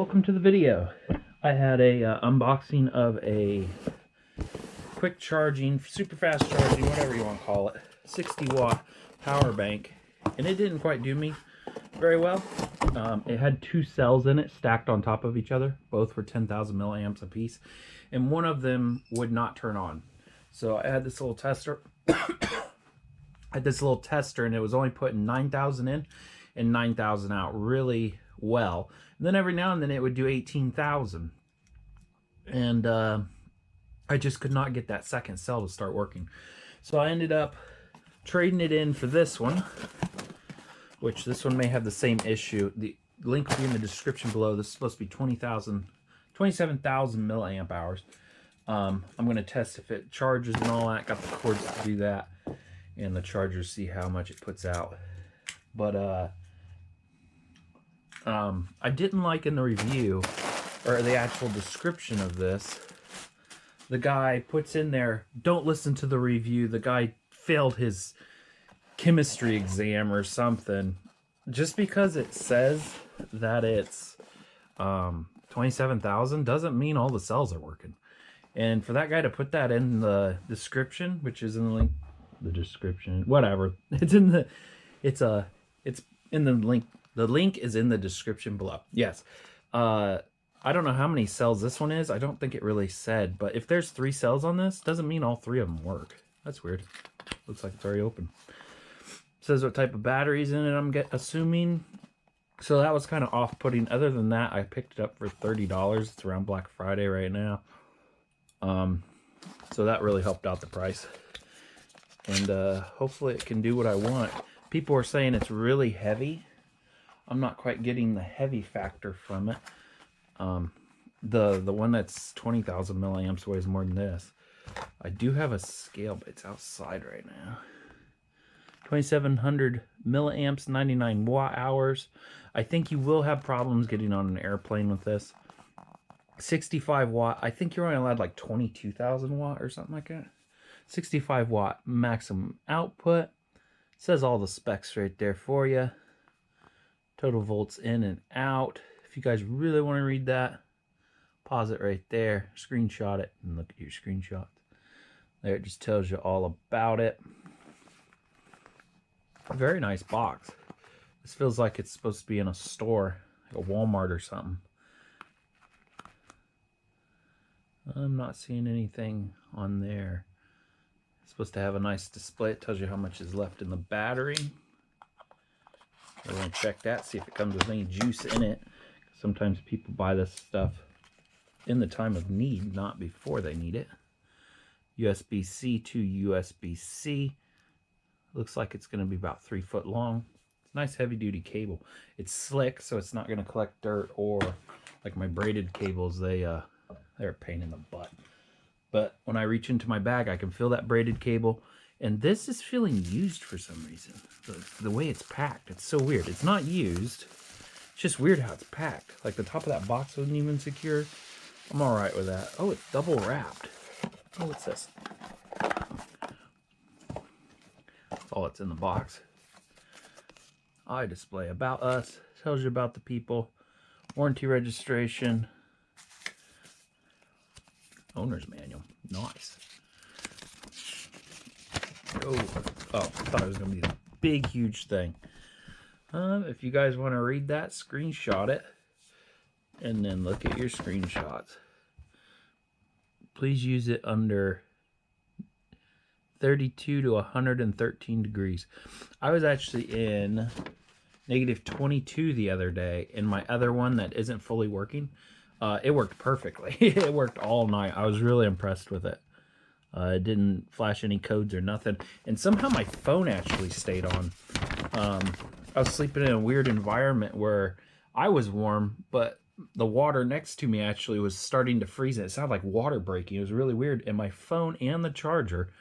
welcome to the video. I had a unboxing of a quick charging, super fast charging, whatever you want to call it, 60-watt power bank, and it didn't quite do me very well. It had two cells in it stacked on top of each other. Both were 10,000 milliamps a piece, and one of them would not turn on. So I had this little tester. And it was only putting 9,000 in and 9,000 out really well. And then every now and then it would do 18,000. And I just could not get that second cell to start working. So I ended up trading it in for this one, which this one may have the same issue. The link will be in the description below. This is supposed to be 27,000 milliamp hours. I'm going to test if it charges and all that. Got the cords to do that. And the charger, see how much it puts out. But I didn't like in the review, or the actual description of this, the guy puts in there, don't listen to the review, the guy failed his chemistry exam or something. Just because it says that it's 27,000 doesn't mean all the cells are working. And for that guy to put that in the description, which is in the link, the description, whatever, it's in the link. The link is in the description below. Yes. I don't know how many cells this one is. I don't think it really said, but if there's 3 cells on this, doesn't mean all 3 of them work. That's weird. Looks like it's already open. Says what type of batteries in it, I'm assuming. So that was kind of off-putting. Other than that, I picked it up for $30. It's around Black Friday right now. So that really helped out the price. And hopefully it can do what I want. People are saying it's really heavy. I'm not quite getting the heavy factor from it. The one that's 20,000 milliamps weighs more than this. I do have a scale, but it's outside right now. 2,700 milliamps, 99 watt hours. I think you will have problems getting on an airplane with this. 65 watt. I think you're only allowed like 22,000 watt or something like that. 65 watt maximum output. Says all the specs right there for you. Total volts in and out. If you guys really want to read that, pause it right there, screenshot it, and look at your screenshots. There, it just tells you all about it. A very nice box. This feels like it's supposed to be in a store, like a Walmart or something. I'm not seeing anything on there. It's supposed to have a nice display. It tells you how much is left in the battery. We're going to check that, see if it comes with any juice in it. Sometimes people buy this stuff in the time of need, not before they need it. USB-C to USB-C. Looks like it's going to be about 3 foot long. It's a nice heavy-duty cable. It's slick, so it's not going to collect dirt, or like my braided cables, they're a pain in the butt. But when I reach into my bag, I can feel that braided cable. And this is feeling used for some reason. The way it's packed, it's so weird. It's not used. It's just weird how it's packed. Like the top of that box wasn't even secure. I'm all right with that. Oh, it's double wrapped. Oh, what's this? That's all that's in the box. iDisplay, about us. Tells you about the people. Warranty registration. Owner's manual. Nice. Oh, I thought it was going to be a big, huge thing. If you guys want to read that, screenshot it. And then look at your screenshots. Please use it under 32 to 113 degrees. I was actually in -22 the other day. And my other one that isn't fully working, it worked perfectly. It worked all night. I was really impressed with it. It didn't flash any codes or nothing. And somehow my phone actually stayed on. I was sleeping in a weird environment where I was warm, but the water next to me actually was starting to freeze. It sounded like water breaking. It was really weird. And my phone and the charger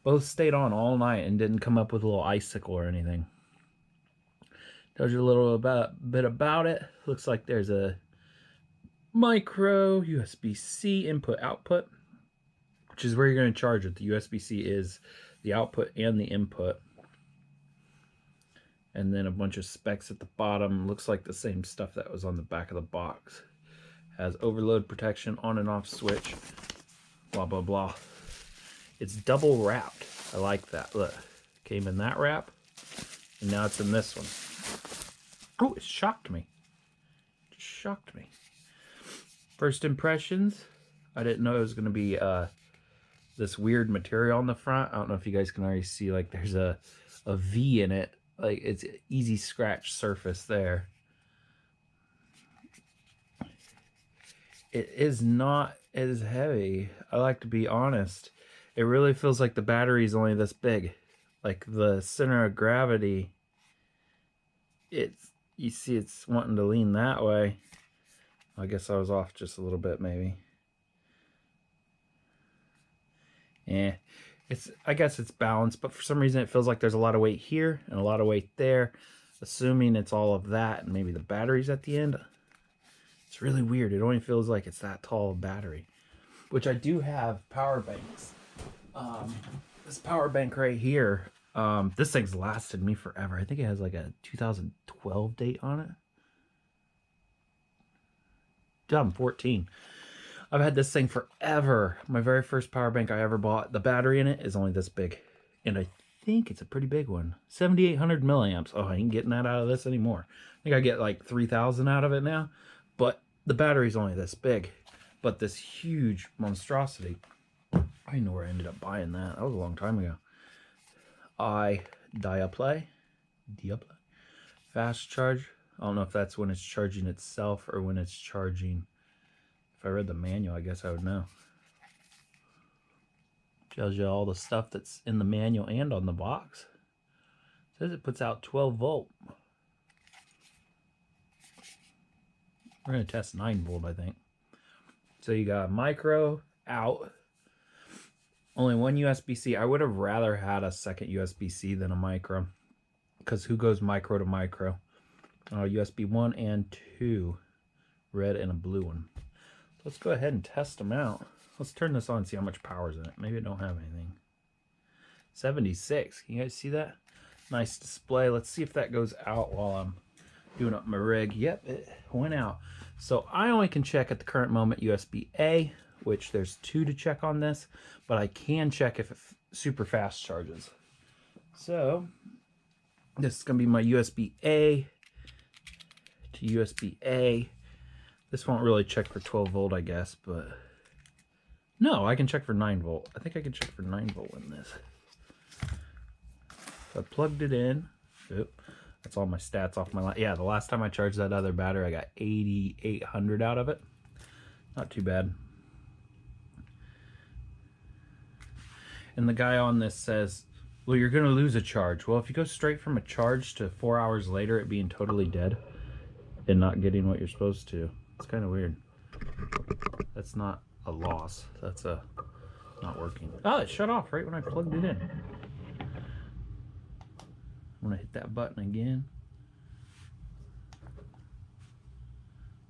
both stayed on all night and didn't come up with a little icicle or anything. Tells you a little bit about it. Looks like there's a micro USB-C input-output, which is where you're going to charge it. The USB-C is the output and the input. And then a bunch of specs at the bottom. Looks like the same stuff that was on the back of the box. Has overload protection, on and off switch, blah, blah, blah. It's double wrapped. I like that. Look, came in that wrap, and now it's in this one. Oh, it shocked me. Just shocked me. First impressions, I didn't know it was going to be this weird material on the front. I don't know if you guys can already see, like, there's a V in it. Like, it's easy scratch surface there. It is not as heavy. I like to be honest. It really feels like the battery is only this big. Like the center of gravity, you see it's wanting to lean that way. I guess I was off just a little bit maybe. Yeah, I guess it's balanced, but for some reason it feels like there's a lot of weight here and a lot of weight there. Assuming it's all of that and maybe the battery's at the end. It's really weird. It only feels like it's that tall of battery. Which I do have power banks. This power bank right here, this thing's lasted me forever. I think it has like a 2012 date on it. 2014. I've had this thing forever. My very first power bank I ever bought, the battery in it is only this big. And I think it's a pretty big one. 7,800 milliamps. Oh, I ain't getting that out of this anymore. I think I get like 3,000 out of it now. But the battery's only this big. But this huge monstrosity. I didn't know where I ended up buying that. That was a long time ago. IDEAPLAY. Fast charge. I don't know if that's when it's charging itself or when it's charging. If I read the manual, I guess I would know. Tells you all the stuff that's in the manual and on the box. It says it puts out 12 volt. We're going to test 9 volt, I think. So you got micro out. Only one USB-C. I would have rather had a second USB-C than a micro. Because who goes micro to micro? USB 1 and 2. Red and a blue one. So let's go ahead and test them out. Let's turn this on and see how much power's in it. Maybe it don't have anything. 76. Can you guys see that? Nice display. Let's see if that goes out while I'm doing up my rig. Yep, it went out. So I only can check at the current moment USB-A, which there's 2 to check on this, but I can check if it super fast charges. So this is going to be my USB-A to USB-A. This won't really check for 12 volt, I guess, but no, I can check for 9 volt. I think I can check for 9 volt in this. So I plugged it in. Oop. That's all my stats off my yeah, the last time I charged that other battery, I got 8,800 out of it. Not too bad. And the guy on this says, well, you're going to lose a charge. Well, if you go straight from a charge to 4 hours later, it being totally dead and not getting what you're supposed to, it's kind of weird. That's not a loss. That's a not working. Oh, it shut off right when I plugged it in. I'm going to hit that button again.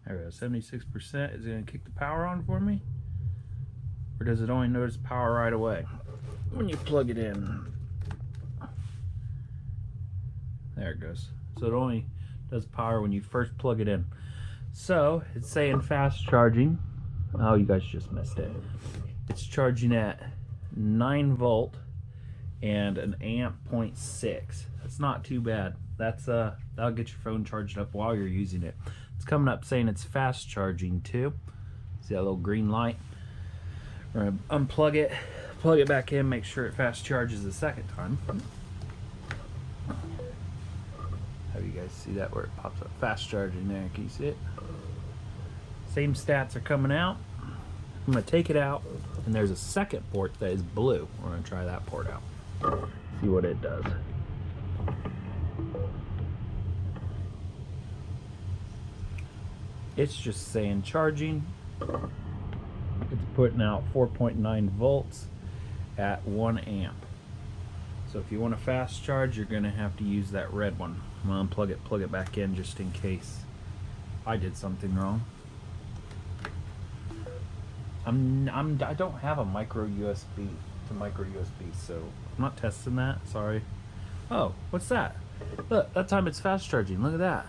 There we go. 76%. Is it going to kick the power on for me? Or does it only notice power right away when you plug it in? There it goes. So it only does power when you first plug it in. So it's saying fast charging. Oh, you guys just missed it. It's charging at 9 volt and an amp 0.6. That's not too bad. That's that'll get your phone charged up while you're using it. It's coming up saying it's fast charging too. See that little green light? We're gonna unplug it, plug it back in, make sure it fast charges the second time. Have you guys see that where it pops up? Fast charging there. Can you see it? Same stats are coming out. I'm gonna take it out, and there's a second port that is blue. We're gonna try that port out. See what it does. It's just saying charging. It's putting out 4.9 volts at 1 amp. So if you want a fast charge, you're gonna have to use that red one. I'm gonna unplug it, plug it back in just in case I did something wrong. I don't have a micro USB to micro USB, so I'm not testing that. Sorry. Oh, what's that? Look, that time it's fast charging. Look at that.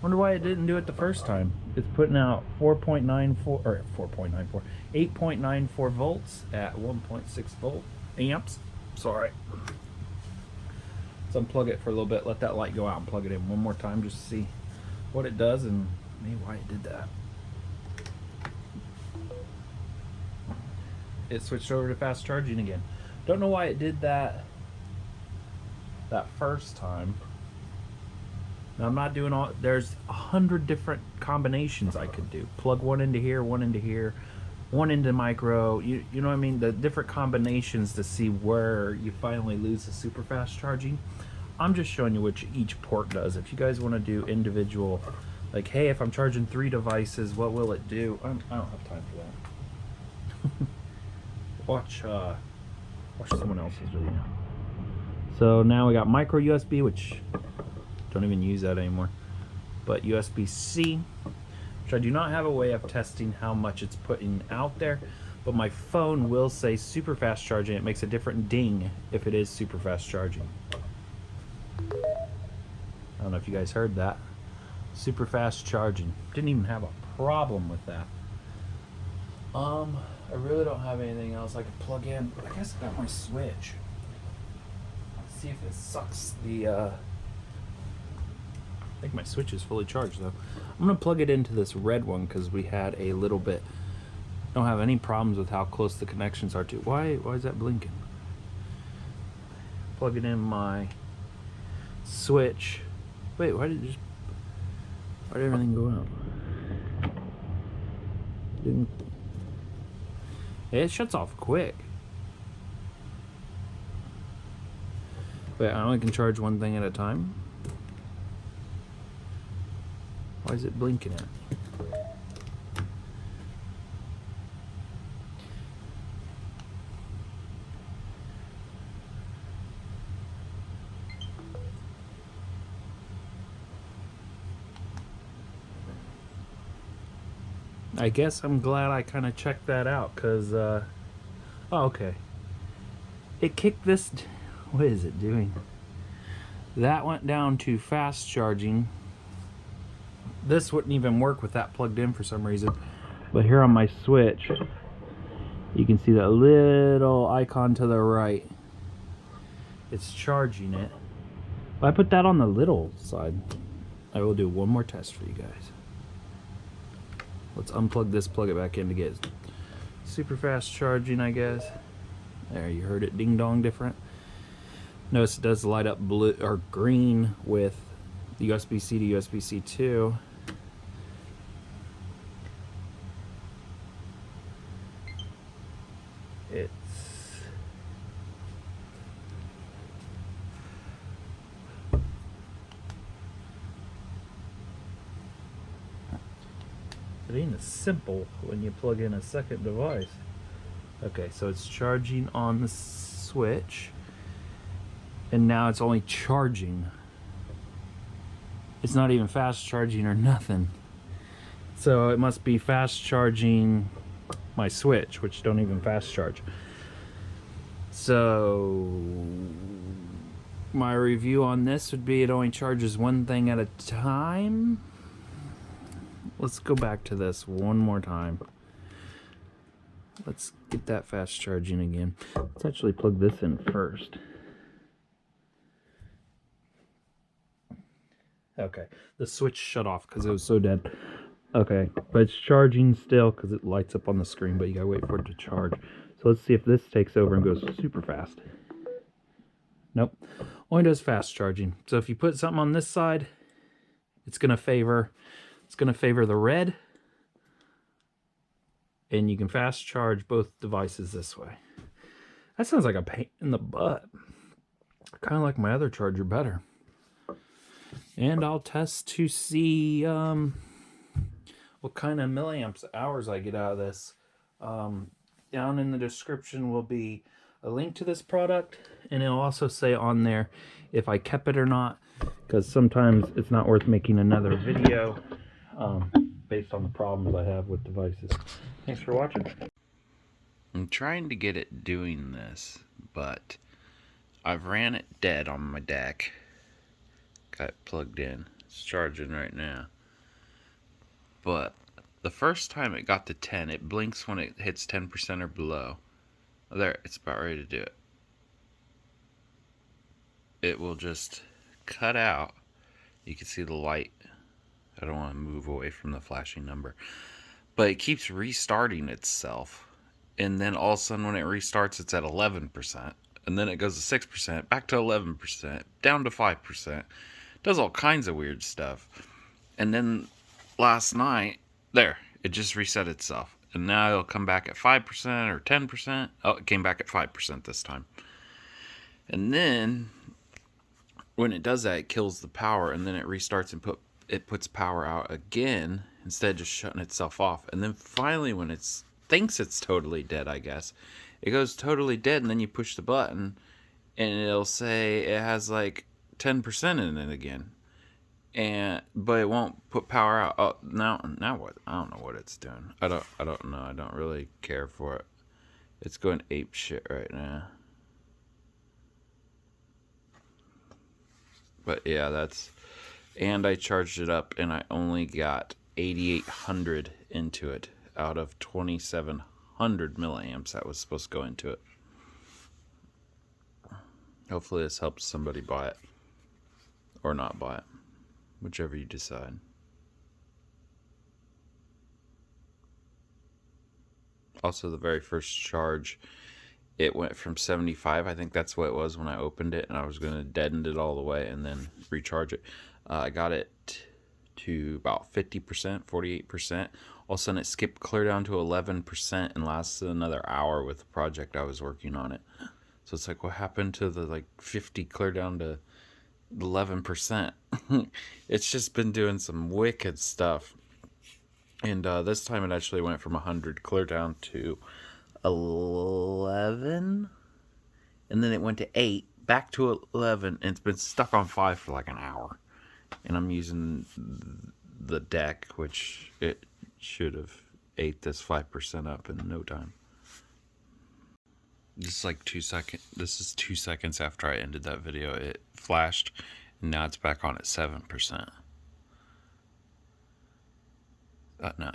Wonder why it didn't do it the first time. It's putting out 4.94 or 4.94, 8.94 volts at 1.6 volt amps. Sorry. Let's unplug it for a little bit. Let that light go out and plug it in one more time just to see what it does and maybe why it did that. It switched over to fast charging again. Don't know why it did that first time. Now I'm not doing all, there's 100 different combinations I could do. Plug one into here, one into micro, you know what I mean? The different combinations to see where you finally lose the super fast charging. I'm just showing you what each port does. If you guys want to do individual, like, hey, if I'm charging 3 devices, what will it do? I don't have time for that. Watch someone else's video. So now we got micro USB, which don't even use that anymore, but USB-C, which I do not have a way of testing how much it's putting out there, but my phone will say super fast charging. It makes a different ding if it is super fast charging. I don't know if you guys heard that. Super fast charging. Didn't even have a problem with that. I really don't have anything else I could plug in. I guess I got my switch. Let's see if it sucks the I think my switch is fully charged though. I'm gonna plug it into this red one because we had a little bit. Don't have any problems with how close the connections are to. Why is that blinking? Plug it in my switch. Wait, why did everything go out? Didn't. It shuts off quick. Wait, I only can charge one thing at a time. Why is it blinking at me? I guess I'm glad I kind of checked that out, because, oh, okay. It kicked this, what is it doing? That went down to fast charging. This wouldn't even work with that plugged in for some reason. But here on my switch, you can see that little icon to the right. It's charging it. If I put that on the little side, I will do one more test for you guys. Let's unplug this, plug it back in to get super fast charging, I guess. There, you heard it ding dong different. Notice it does light up blue or green with the USB-C to USB-C 2. It's it ain't as simple when you plug in a second device. Okay, so it's charging on the switch, and now it's only charging. It's not even fast charging or nothing. So it must be fast charging my switch, which don't even fast charge. So my review on this would be it only charges one thing at a time. Let's go back to this one more time. Let's get that fast charging again. Let's actually plug this in first. Okay, the switch shut off because it was so dead. Okay, but it's charging still because it lights up on the screen, but you gotta wait for it to charge. So let's see if this takes over and goes super fast. Nope, only does fast charging. So if you put something on this side, it's gonna favor the red, and you can fast charge both devices this way. That sounds like a pain in the butt. Kind of like my other charger better. And I'll test to see what kind of milliamps hours I get out of this. Down in the description will be a link to this product, and it'll also say on there if I kept it or not, because sometimes it's not worth making another video based on the problems I have with devices. Thanks for watching. I'm trying to get it doing this, but I've ran it dead on my deck. Got it plugged in. It's charging right now. But the first time it got to 10, it blinks when it hits 10% or below. There, it's about ready to do it. It will just cut out. You can see the light. I don't want to move away from the flashing number. But it keeps restarting itself. And then all of a sudden when it restarts, it's at 11%. And then it goes to 6%, back to 11%, down to 5%. Does all kinds of weird stuff. And then last night, there, it just reset itself. And now it'll come back at 5% or 10%. Oh, it came back at 5% this time. And then when it does that, it kills the power, and then it restarts and puts power out again instead of just shutting itself off. And then finally, when it thinks it's totally dead, I guess, it goes totally dead, and then you push the button, and it'll say it has like 10% in it again. But it won't put power out. Oh, now what? I don't know what it's doing. I don't know. I don't really care for it. It's going ape shit right now. But yeah, that's, and I charged it up and I only got 8,800 into it out of 2,700 milliamps that was supposed to go into it. Hopefully this helps somebody buy it or not buy it, whichever you decide. Also, the very first charge, it went from 75, I think that's what it was when I opened it, and I was going to deaden it all the way and then recharge it. I got it to about 50%, 48%. All of a sudden it skipped clear down to 11% and lasted another hour with the project I was working on it. So it's like, what happened to the like 50 clear down to 11%? It's just been doing some wicked stuff. And this time it actually went from 100 clear down to 11, and then it went to 8, back to 11, and it's been stuck on 5 for like an hour. And I'm using the deck, which it should have ate this 5% up in no time. This is like 2 seconds. This is 2 seconds after I ended that video. It flashed, and now it's back on at 7%. No,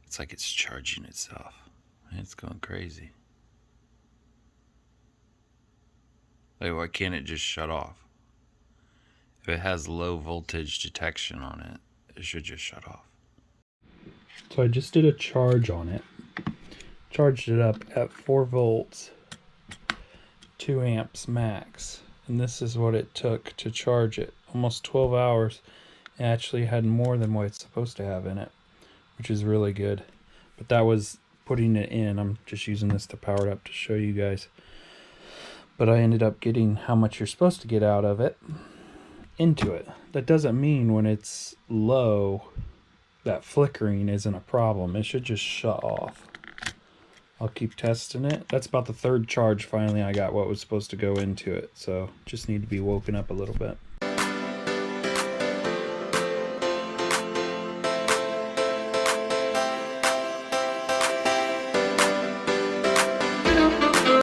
it's like it's charging itself. It's going crazy. Like, why can't it just shut off? If it has low voltage detection on it, it should just shut off. So I just did a charge on it. Charged it up at 4 volts, 2 amps max. And this is what it took to charge it. Almost 12 hours. It actually had more than what it's supposed to have in it, which is really good. But that was putting it in. I'm just using this to power it up to show you guys. But I ended up getting how much you're supposed to get out of it into it. That doesn't mean when it's low that flickering isn't a problem. It should just shut off. I'll keep testing it. That's about the 3rd charge finally I got what was supposed to go into it. So just need to be woken up a little bit.